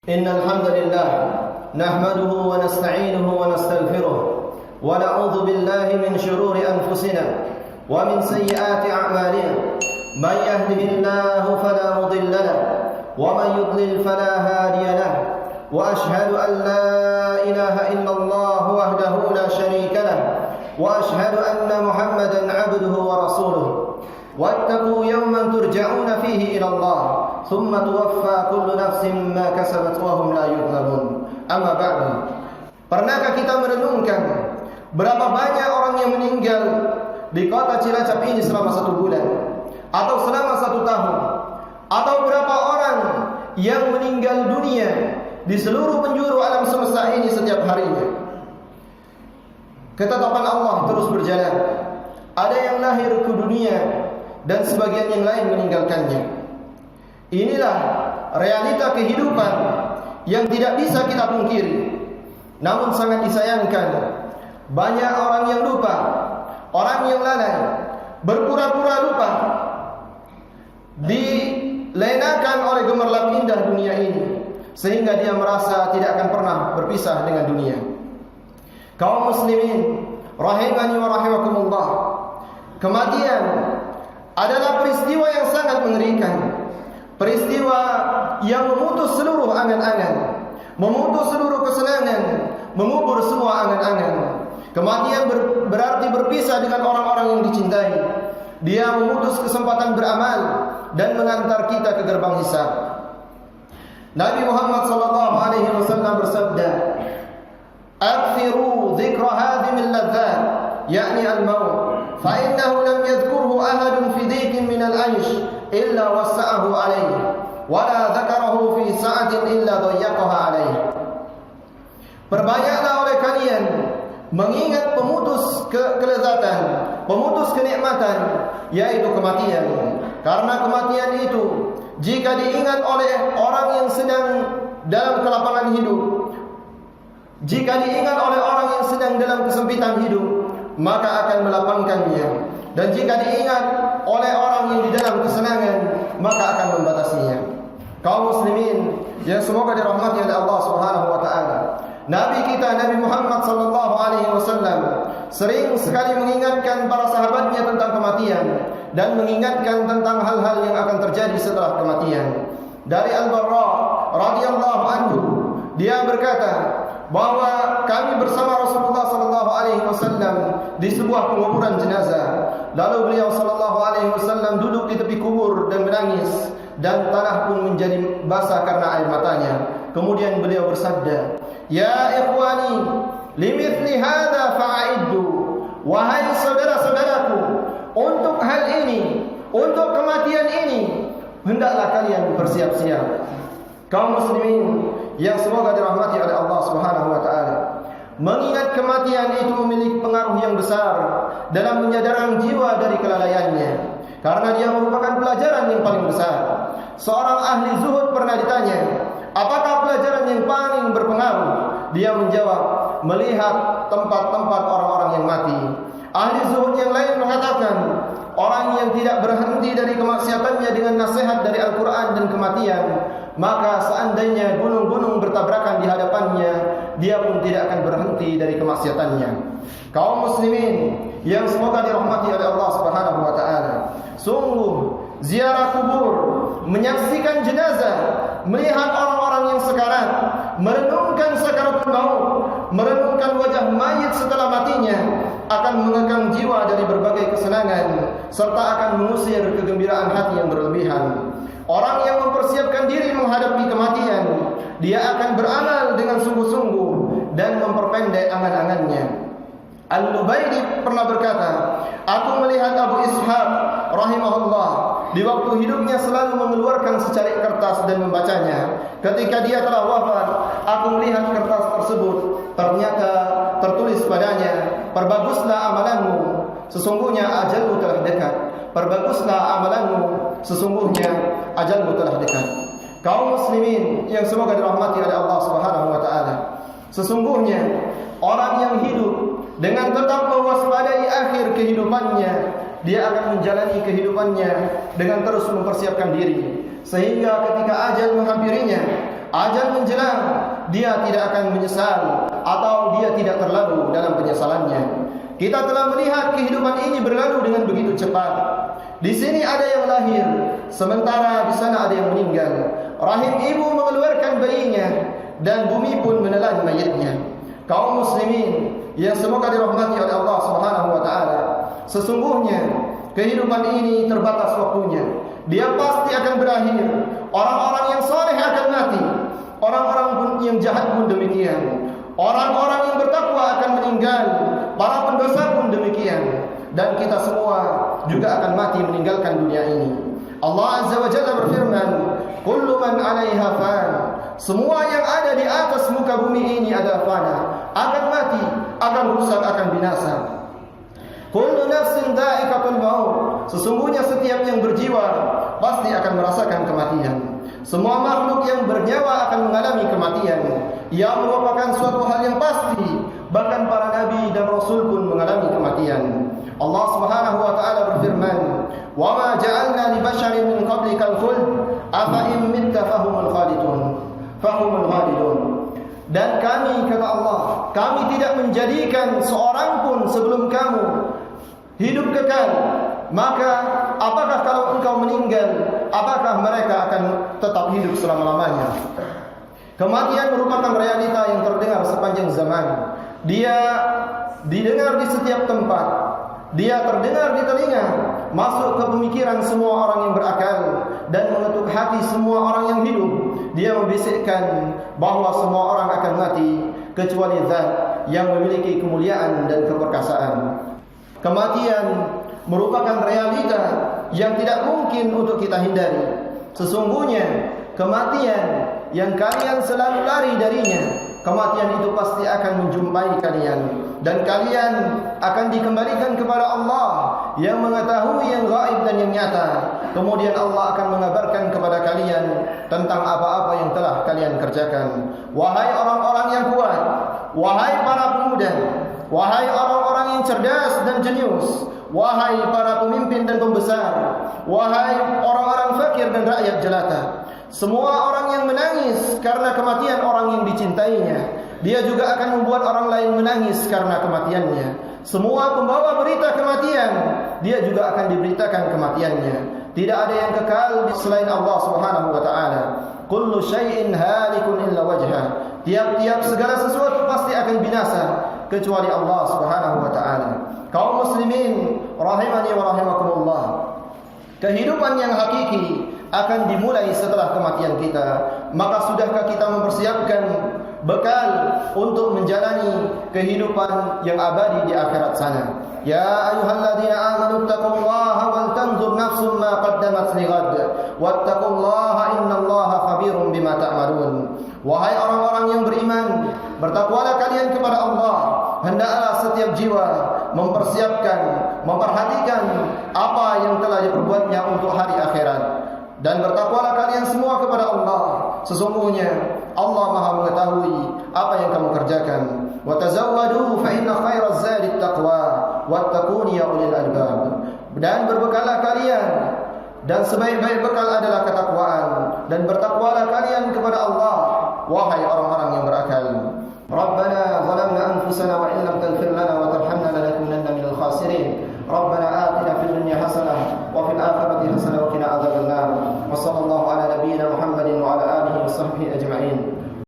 إن الحمد لله نحمده ونستعينه ونستغفره ونعوذ بالله من شرور أنفسنا ومن سيئات أعمالنا من يهده الله فلا مضل له ومن يضلل فلا هادي له وأشهد أن لا إله إلا الله وحده لا شريك له وأشهد أن محمدا عبده ورسوله واتقوا يوما ترجعون فيه إلى الله ثم توفى كل نفس ما كسبت وهم لا يظلمون. Amma ba'du. Pernahkah kita merenungkan berapa banyak orang yang meninggal di kota Cilacap ini selama 1 bulan atau selama 1 tahun, atau berapa orang yang meninggal dunia di seluruh penjuru alam semesta ini setiap harinya? Ketetapan Allah terus berjalan. Ada yang lahir ke dunia dan sebagian yang lain meninggalkannya. Inilah realita kehidupan yang tidak bisa kita pungkiri. Namun sangat disayangkan, banyak orang yang lupa, orang yang lalai, berpura-pura lupa, dilenakan oleh gemerlap indah dunia ini, sehingga dia merasa tidak akan pernah berpisah dengan dunia. Kaum muslimin rahimani wa rahimakumullah, kematian adalah peristiwa yang sangat mengerikan, peristiwa yang memutus seluruh angan-angan, memutus seluruh kesenangan, mengubur semua angan-angan. Kematian berarti berpisah dengan orang-orang yang dicintai. Dia memutus kesempatan beramal dan mengantar kita ke gerbang hisab. Nabi Muhammad sallallahu alaihi wasallam bersabda, "Akthiru dzikra hadhimil ladzat," yakni al-maut. فإنه لم يذكره أحد في ضيق من العيش إلا وسعه عليه ولا ذكره في سعة إلا ضيقها عليه. Perbanyaklah oleh kalian mengingat pemutus kelezatan, pemutus kenikmatan, yaitu kematian. Karena kematian itu jika diingat oleh orang yang sedang dalam kelapangan hidup, jika diingat oleh orang yang sedang dalam kesempitan hidup, maka akan melapangkannya. Dan jika diingat oleh orang yang di dalam kesenangan, maka akan membatasinya. Kaum muslimin yang semoga dirahmati oleh Allah Subhanahu wa taala, Nabi kita Nabi Muhammad sallallahu alaihi wasallam sering sekali mengingatkan para sahabatnya tentang kematian dan mengingatkan tentang hal-hal yang akan terjadi setelah kematian. Dari Al-Barra radhiyallahu anhu, dia berkata bahwa kami bersama Rasulullah sallallahu alaihi wasallam di sebuah penguburan jenazah. Lalu beliau sallallahu alaihi wasallam duduk di tepi kubur dan menangis, dan tanah pun menjadi basah karena air matanya. Kemudian beliau bersabda, "Ya ikhwani, limithli hadza fa'iddu." Wahai saudara-saudaraku, untuk hal ini, untuk kematian ini, hendaklah kalian bersiap-siap. Kaum muslimin yang semoga dirahmati oleh Allah Subhanahu wa taala, mengingat kematian itu memiliki pengaruh yang besar dalam menyadarkan jiwa dari kelalaiannya, karena dia merupakan pelajaran yang paling besar. Seorang ahli zuhud pernah ditanya, apakah pelajaran yang paling berpengaruh? Dia menjawab, melihat tempat-tempat orang-orang yang mati. Ahli zuhud yang lain mengatakan, orang yang tidak berhenti dari kemaksiatannya dengan nasihat dari Al-Quran dan kematian, maka seandainya gunung-gunung bertabrakan di hadapannya, dia pun tidak akan berhenti dari kemaksiatannya. Kaum muslimin yang semoga dirahmati oleh Allah Subhanahu wa taala, sungguh ziarah kubur, menyaksikan jenazah, melihat orang-orang yang sekarat, merenungkan sakaratul maut, merenungkan wajah mayit setelah matinya, akan mengekang jiwa dari berbagai kesenangan, serta akan mengusir kegembiraan hati yang berlebihan. Orang yang mempersiapkan diri menghadapi kematian, dia akan beramal dengan sungguh-sungguh dan memperpendek angan-angannya. Al-Nubairi pernah berkata, aku melihat Abu Ishaq rahimahullah di waktu hidupnya selalu mengeluarkan secarik kertas dan membacanya. Ketika dia telah wafat, aku melihat kertas tersebut, ternyata tertulis padanya, perbaguslah amalanmu, sesungguhnya ajalmu telah dekat. Perbaguslah amalanmu, sesungguhnya ajalmu telah dekat. Kaum muslimin yang semoga dirahmati oleh Allah Subhanahu wa taala, sesungguhnya orang yang hidup dengan tetap mewaspadai akhir kehidupannya, dia akan menjalani kehidupannya dengan terus mempersiapkan diri, sehingga ketika ajal menghampirinya, ajal menjelang, dia tidak akan menyesal atau dia tidak terlalu dalam penyesalannya. Kita telah melihat kehidupan ini berlalu dengan begitu cepat. Di sini ada yang lahir, sementara di sana ada yang meninggal. Rahim ibu mengeluarkan bayinya dan bumi pun menelan mayatnya. Kaum muslimin yang semoga dirahmati oleh Allah Subhanahu wa taala, sesungguhnya kehidupan ini terbatas waktunya. Dia pasti akan berakhir. Orang-orang yang saleh akan mati. Orang-orang pun yang jahat pun demikian. Orang-orang yang bertakwa akan meninggal. Para pendosa pun demikian. Dan kita semua juga akan mati meninggalkan dunia ini. Allah Azza wa Jalla berfirman, "Kullu man 'alaiha fan." Semua yang ada di atas muka bumi ini adalah fana, akan mati, akan rusak, akan binasa. Kullu nafsin dha'iqatul maut. Sesungguhnya setiap yang berjiwa pasti akan merasakan kematian. Semua makhluk yang bernyawa akan mengalami kematian. Ia merupakan suatu hal yang pasti. Bahkan para nabi dan rasul pun mengalami kematian. Allah Subhanahu wa taala berfirman, "Wa ma ja'alna li basharin min qablikal khuld, afa in mitta fahumul khalidun." Fahumul khalidun. Dan kami, kata Allah, kami tidak menjadikan seorang pun sebelum kamu hidup kekal. Maka apakah kalau engkau meninggal, apakah mereka akan tetap hidup selama-lamanya? Kematian merupakan realita yang terdengar sepanjang zaman. Dia didengar di setiap tempat. Dia terdengar di telinga, masuk ke pemikiran semua orang yang berakal dan mengetuk hati semua orang yang hidup. Dia membisikkan bahawa semua orang akan mati kecuali Zat yang memiliki kemuliaan dan keperkasaan. Kematian merupakan realita yang tidak mungkin untuk kita hindari. Sesungguhnya kematian yang kalian selalu lari darinya, kematian itu pasti akan menjumpai kalian. Dan kalian akan dikembalikan kepada Allah yang mengetahui yang gaib dan yang nyata. Kemudian Allah akan mengabarkan kepada kalian tentang apa-apa yang telah kalian kerjakan. Wahai orang-orang yang kuat, wahai para pemuda, wahai orang-orang yang cerdas dan jenius, wahai para pemimpin dan pembesar, wahai orang-orang fakir dan rakyat jelata, semua orang yang menangis karena kematian orang yang dicintainya, dia juga akan membuat orang lain menangis karena kematiannya. Semua pembawa berita kematian, dia juga akan diberitakan kematiannya. Tidak ada yang kekal selain Allah Subhanahu wa taala. Kullu syai'in halikun illa wajha. Tiap-tiap segala sesuatu pasti akan binasa kecuali Allah Subhanahu wa taala. Kaum muslimin rahimani wa rahimakumullah. Kehidupan yang hakiki akan dimulai setelah kematian kita. Maka sudahkah kita mempersiapkan bekal untuk menjalani kehidupan yang abadi di akhirat sana? Ya ayyuhalladzina amanu taqullaha wal tanzur nafsum ma qaddamat lighad wattaqullaha innallaha khabirum bima ta'malun. Wahai orang-orang yang beriman, bertakwalah kalian kepada Allah. Hendaklah setiap jiwa mempersiapkan, memperhatikan apa yang telah diperbuatnya untuk hari akhirat. Dan bertakwalah kalian semua kepada Allah. Sesungguhnya Allah Maha mengetahui apa yang kamu kerjakan. Wa tazawwadu fa inna khairaz zadi taqwa wattaquni ya ulil albab. Dan berbekallah kalian, dan sebaik-baik bekal adalah ketakwaan, dan bertakwalah kalian kepada Allah wahai orang-orang yang berakal. Rabbana zalamna anfusana wa